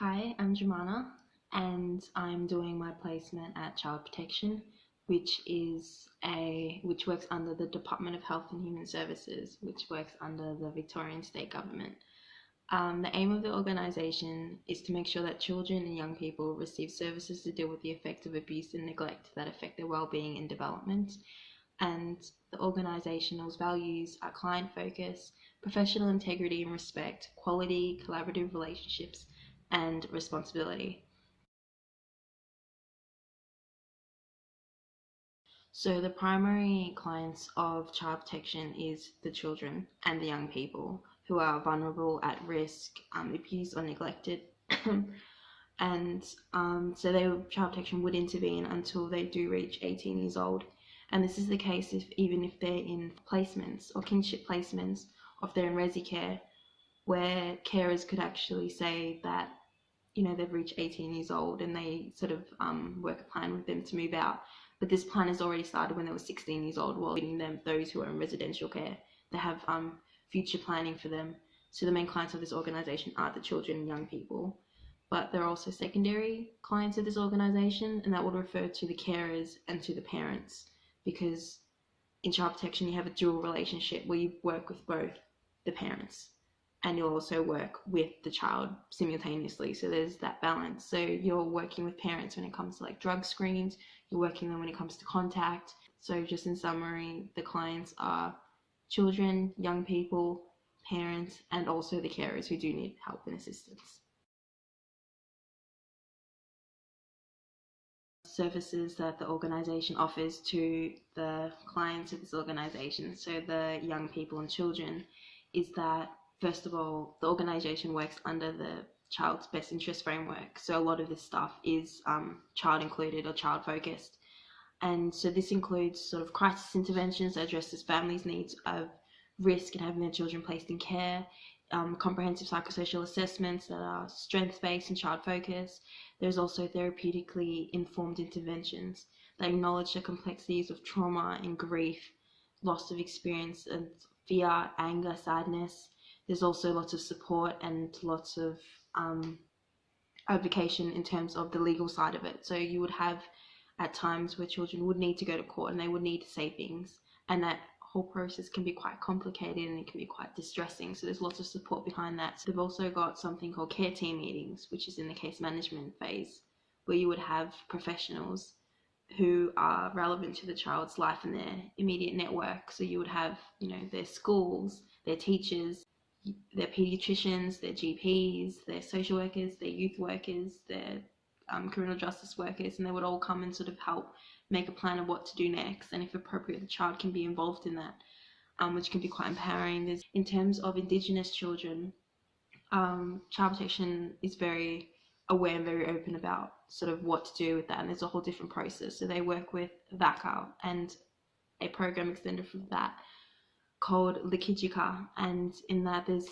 Hi, I'm Germana, and I'm doing my placement at Child Protection, which works under the Department of Health and Human Services, which works under the Victorian State Government. The aim of the organisation is to make sure that children and young people receive services to deal with the effects of abuse and neglect that affect their well-being and development. And the organisation's values are client focus, professional integrity and respect, quality, collaborative relationships, and responsibility. So the primary clients of child protection is the children and the young people who are vulnerable, at risk, abused or neglected. and so child protection would intervene until they do reach 18 years old. And this is the case even if they're in placements or kinship placements, or if they're in resi care, where carers could actually say that they've reached 18 years old and they sort of work a plan with them to move out. But this plan has already started when they were 16 years old, while giving them those who are in residential care. They have future planning for them. So the main clients of this organisation are the children and young people. But there are also secondary clients of this organisation, and that would refer to the carers and to the parents, because in child protection you have a dual relationship where you work with both the parents and you'll also work with the child simultaneously. So there's that balance. So you're working with parents when it comes to like drug screens, you're working them when it comes to contact. So just in summary, the clients are children, young people, parents, and also the carers who do need help and assistance. Services that the organisation offers to the clients of this organisation, so the young people and children, is that first of all, the organisation works under the child's best interest framework. So a lot of this stuff is child included or child focused. And so this includes sort of crisis interventions that addresses families' needs of risk in having their children placed in care, comprehensive psychosocial assessments that are strength-based and child-focused. There's also therapeutically informed interventions that acknowledge the complexities of trauma and grief, loss of experience and fear, anger, sadness. There's also lots of support and lots of advocacy in terms of the legal side of it. So you would have at times where children would need to go to court and they would need to say things, and that whole process can be quite complicated and it can be quite distressing. So there's lots of support behind that. So they've also got something called care team meetings, which is in the case management phase, where you would have professionals who are relevant to the child's life and their immediate network. So you would have, their schools, their teachers, their pediatricians, their GPs, their social workers, their youth workers, their criminal justice workers, and they would all come and sort of help make a plan of what to do next, and if appropriate the child can be involved in that, which can be quite empowering. In terms of Indigenous children, child protection is very aware and very open about sort of what to do with that, and there's a whole different process. So they work with VACA and a program extended from that called Likijika, and in that there's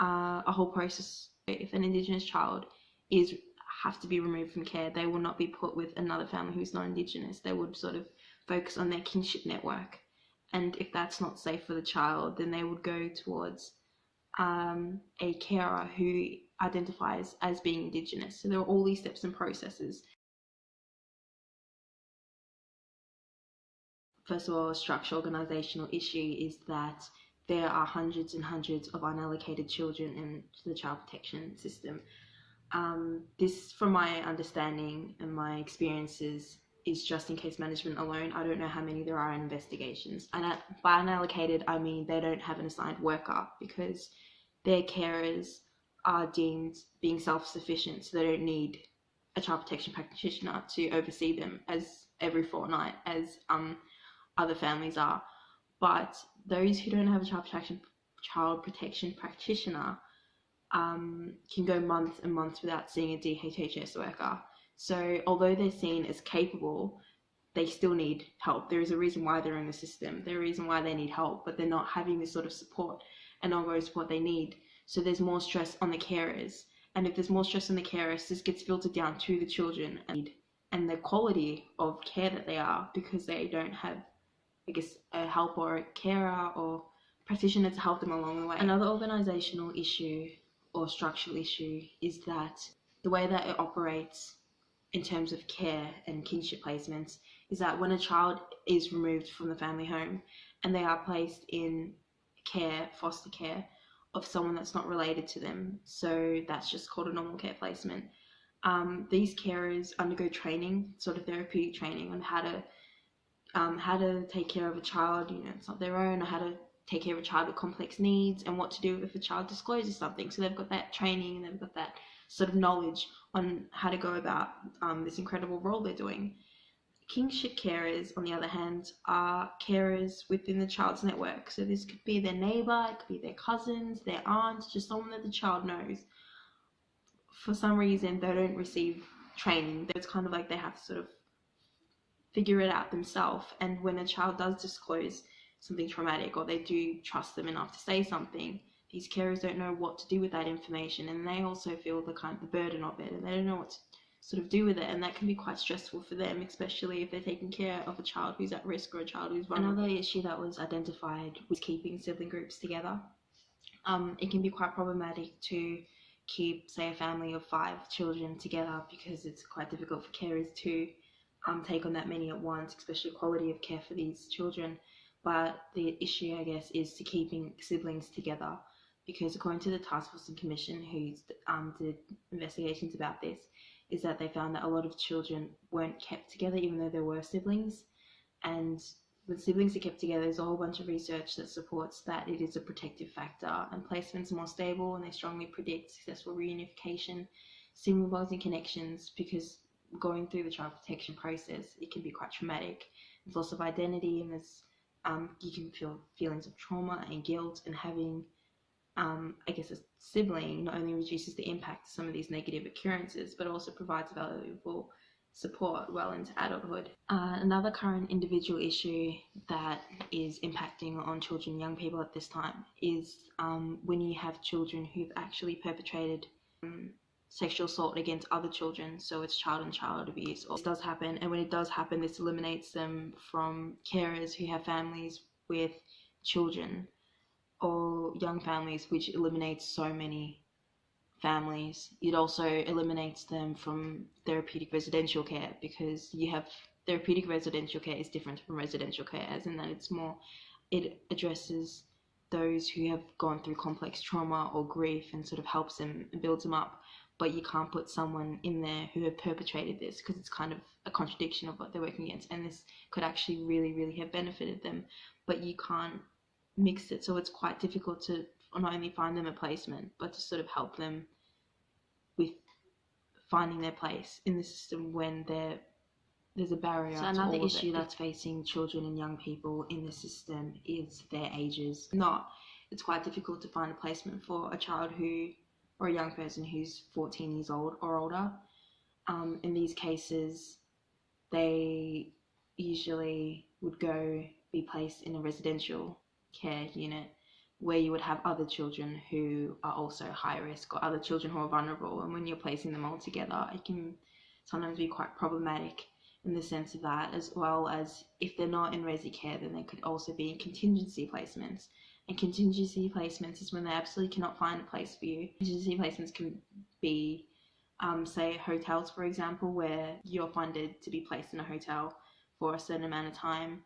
a whole process. If an Indigenous child have to be removed from care, they will not be put with another family who's not Indigenous. They would sort of focus on their kinship network, and if that's not safe for the child, then they would go towards a carer who identifies as being Indigenous. So there are all these steps and processes. First of all, a structural organisational issue is that there are hundreds and hundreds of unallocated children in the child protection system. This, from my understanding and my experiences, is just in case management alone. I don't know how many there are in investigations. And by unallocated, I mean they don't have an assigned worker because their carers are deemed being self-sufficient, so they don't need a child protection practitioner to oversee them as every fortnight as other families are. But those who don't have a child protection practitioner can go months and months without seeing a DHHS worker. So although they're seen as capable, they still need help. There is a reason why they're in the system. There is a reason why they need help, but they're not having this sort of support and ongoing support they need. So there's more stress on the carers. And if there's more stress on the carers, this gets filtered down to the children and the quality of care that they are, because they don't have, I guess, a helper or a carer or practitioner to help them along the way. Another organisational issue or structural issue is that the way that it operates in terms of care and kinship placements is that when a child is removed from the family home and they are placed in care, foster care, of someone that's not related to them, so that's just called a normal care placement. These carers undergo training, sort of therapeutic training, on how to take care of a child, it's not their own, or how to take care of a child with complex needs, and what to do if a child discloses something. So they've got that training and they've got that sort of knowledge on how to go about this incredible role they're doing. Kinship carers, on the other hand, are carers within the child's network. So this could be their neighbour, it could be their cousins, their aunt, just someone that the child knows. For some reason, they don't receive training. It's kind of like they have to sort of figure it out themselves. And when a child does disclose something traumatic, or they do trust them enough to say something, these carers don't know what to do with that information, and they also feel the burden of it, and they don't know what to sort of do with it, and that can be quite stressful for them, especially if they're taking care of a child who's at risk or a child who's vulnerable. Another issue that was identified was keeping sibling groups together. It can be quite problematic to keep, say, a family of 5 children together, because it's quite difficult for carers to take on that many at once, especially quality of care for these children. But the issue, I guess, is to keeping siblings together, because according to the Task Force and Commission, who did investigations about this, is that they found that a lot of children weren't kept together even though there were siblings. And when siblings are kept together, there's a whole bunch of research that supports that it is a protective factor, and placements are more stable, and they strongly predict successful reunification, sibling bonds and connections, because going through the child protection process, it can be quite traumatic. There's loss of identity, and there's you can feel feelings of trauma and guilt, and having I guess a sibling not only reduces the impact of some of these negative occurrences, but also provides valuable support well into adulthood. Another current individual issue that is impacting on children and young people at this time is when you have children who've actually perpetrated sexual assault against other children, so it's child and child abuse. This does happen, and when it does happen, this eliminates them from carers who have families with children, or young families, which eliminates so many families. It also eliminates them from therapeutic residential care, because you have therapeutic residential care is different from residential care, as in that it addresses those who have gone through complex trauma or grief and sort of helps them and builds them up. But you can't put someone in there who have perpetrated this, because it's kind of a contradiction of what they're working against, and this could actually really, really have benefited them, but you can't mix it. So it's quite difficult to not only find them a placement, but to sort of help them with finding their place in the system when there's a barrier. So another issue that's facing children and young people in the system is their ages. It's quite difficult to find a placement for a child or a young person who's 14 years old or older. In these cases, they usually would be placed in a residential care unit, where you would have other children who are also high risk, or other children who are vulnerable, and when you're placing them all together, it can sometimes be quite problematic in the sense of that, as well as if they're not in resi care, then they could also be in contingency placements. And contingency placements is when they absolutely cannot find a place for you. Contingency placements can be say hotels, for example, where you're funded to be placed in a hotel for a certain amount of time.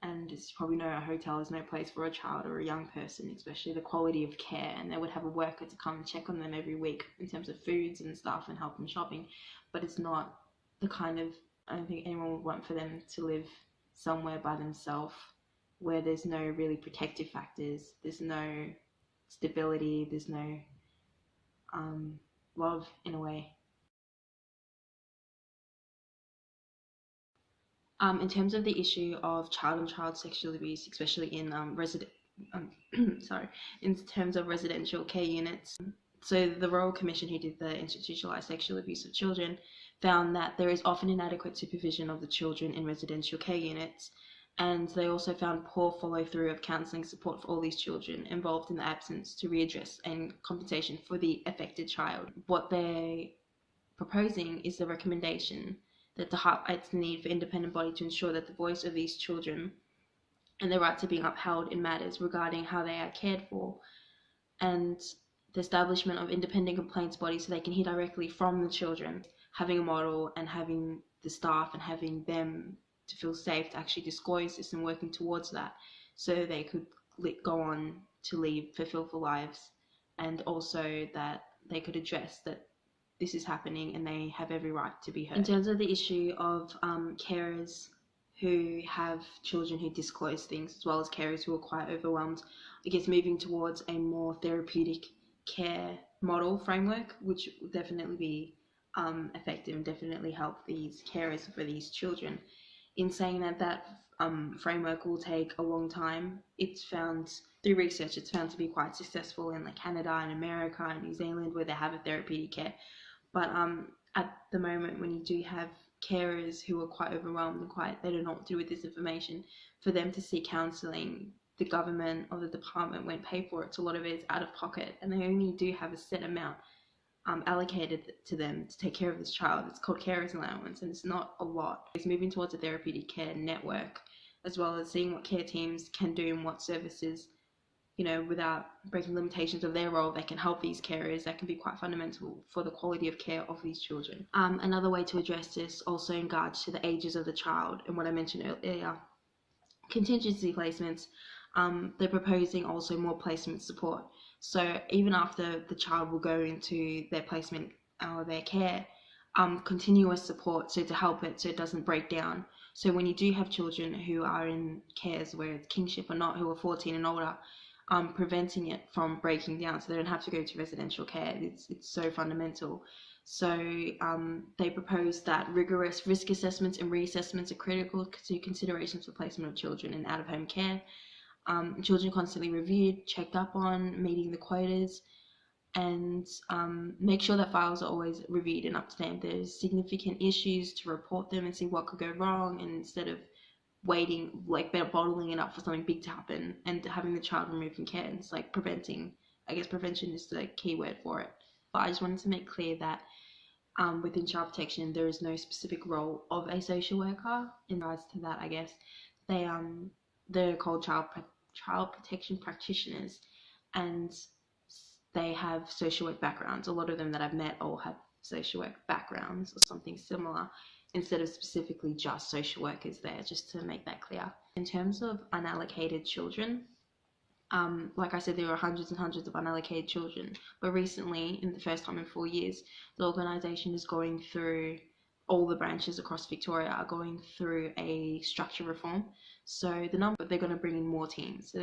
And as you probably know, a hotel is no place for a child or a young person, especially the quality of care. And they would have a worker to come and check on them every week in terms of foods and stuff and help them shopping. But it's not the kind of, I don't think anyone would want for them to live somewhere by themselves where there's no really protective factors, there's no stability, there's no love in a way. In terms of the issue of child and child sexual abuse, especially in in terms of residential care units, so the Royal Commission, who did the institutionalized sexual abuse of children, found that there is often inadequate supervision of the children in residential care units, and they also found poor follow-through of counselling support for all these children involved in the absence to readdress and compensation for the affected child. What they're proposing is the recommendation that highlights the need for independent body to ensure that the voice of these children and their right to being upheld in matters regarding how they are cared for. And the establishment of independent complaints bodies so they can hear directly from the children, having a model and having the staff and having them to feel safe to actually disclose this and working towards that so they could go on to lead fulfillful lives, and also that they could address that this is happening and they have every right to be heard. In terms of the issue of carers who have children who disclose things, as well as carers who are quite overwhelmed, I guess moving towards a more therapeutic care model framework, which will definitely be effective and definitely help these carers for these children. In saying that, that framework will take a long time. It's found through research, it's found to be quite successful in like Canada and America and New Zealand, where they have a therapeutic care. But at the moment, when you do have carers who are quite overwhelmed and quite, they don't know what to do with this information, for them to seek counselling, the government or the department won't pay for it, so a lot of it is out of pocket, and they only do have a set amount allocated to them to take care of this child. It's called carers allowance, and it's not a lot. It's moving towards a therapeutic care network, as well as seeing what care teams can do and what services, you know, without breaking limitations of their role, they can help these carers. That can be quite fundamental for the quality of care of these children. Another way to address this, also in regards to the ages of the child and what I mentioned earlier, contingency placements. They're proposing also more placement support. So even after the child will go into their placement or their care, continuous support, so to help it so it doesn't break down. So when you do have children who are in cares, where it's kingship or not, who are 14 and older, preventing it from breaking down so they don't have to go to residential care. It's so fundamental. So they propose that rigorous risk assessments and reassessments are critical to considerations for placement of children in out-of-home care. Children constantly reviewed, checked up on, meeting the quotas, and make sure that files are always reviewed and up to date. There's significant issues to report them and see what could go wrong, and instead of waiting, like bottling it up for something big to happen and having the child removed from care. It's like preventing. I guess prevention is the key word for it. But I just wanted to make clear that within child protection, there is no specific role of a social worker. In regards to that, I guess they're called child protection practitioners, and they have social work backgrounds. A lot of them that I've met all have social work backgrounds or something similar, instead of specifically just social workers there, just to make that clear. In terms of unallocated children, like I said, there are hundreds and hundreds of unallocated children, but recently, in the first time in 4 years, the organisation is going through, all the branches across Victoria are going through a structure reform. So they're going to bring in more teams. So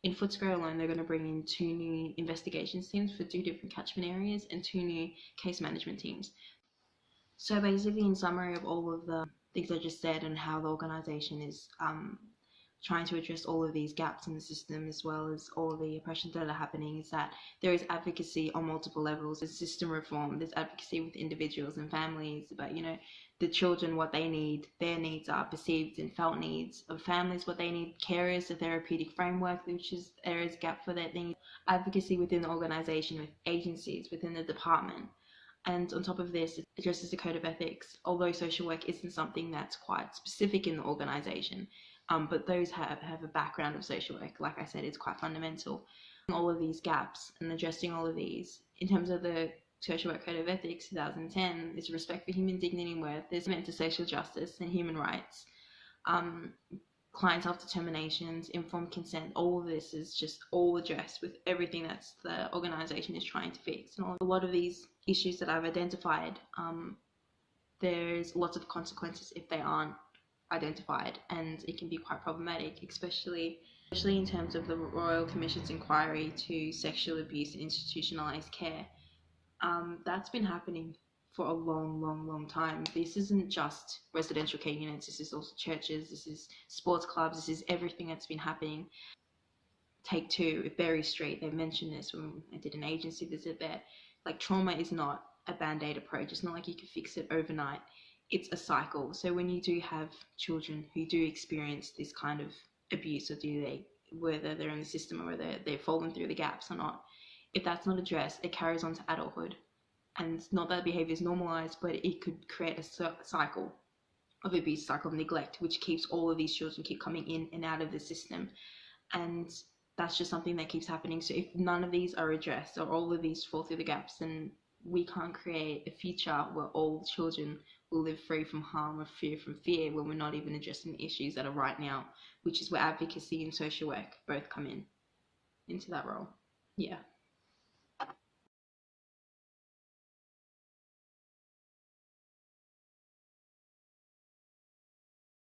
in Footscray alone, they're going to bring in 2 new investigations teams for 2 different catchment areas and 2 new case management teams. So basically, in summary of all of the things I just said and how the organisation is trying to address all of these gaps in the system, as well as all of the oppressions that are happening, is that there is advocacy on multiple levels. There's system reform, there's advocacy with individuals and families about, you know, the children, what they need, their needs are perceived and felt needs of families, what they need, carers, the therapeutic framework, which is there is a gap for that thing, advocacy within the organisation, with agencies, within the department. And on top of this, it addresses the code of ethics, although social work isn't something that's quite specific in the organisation. But those have a background of social work. Like I said, it's quite fundamental. All of these gaps and addressing all of these, in terms of the Social Work Code of Ethics 2010, is respect for human dignity and worth. There's commitment to social justice and human rights, client self-determinations, informed consent. All of this is just all addressed with everything that's the organisation is trying to fix. And a lot of these issues that I've identified, there's lots of consequences if they aren't identified, and it can be quite problematic, especially in terms of the Royal Commission's inquiry to sexual abuse and institutionalised care. That's been happening for a long time. This isn't just residential care units, this is also churches, this is sports clubs, this is everything that's been happening. Take 2, at Berry Street, they mentioned this when I did an agency visit there. Like, trauma is not a band-aid approach. It's not like you can fix it overnight. It's a cycle. So when you do have children who do experience this kind of abuse, or whether they're in the system or whether they've fallen through the gaps or not, if that's not addressed, it carries on to adulthood. And not that behaviour is normalised, but it could create a cycle of abuse, cycle of neglect, which keeps all of these children keep coming in and out of the system. And that's just something that keeps happening. So if none of these are addressed or all of these fall through the gaps, then we can't create a future where all children will live free from harm or fear from fear, when we're not even addressing the issues that are right now, which is where advocacy and social work both come into that role. Yeah.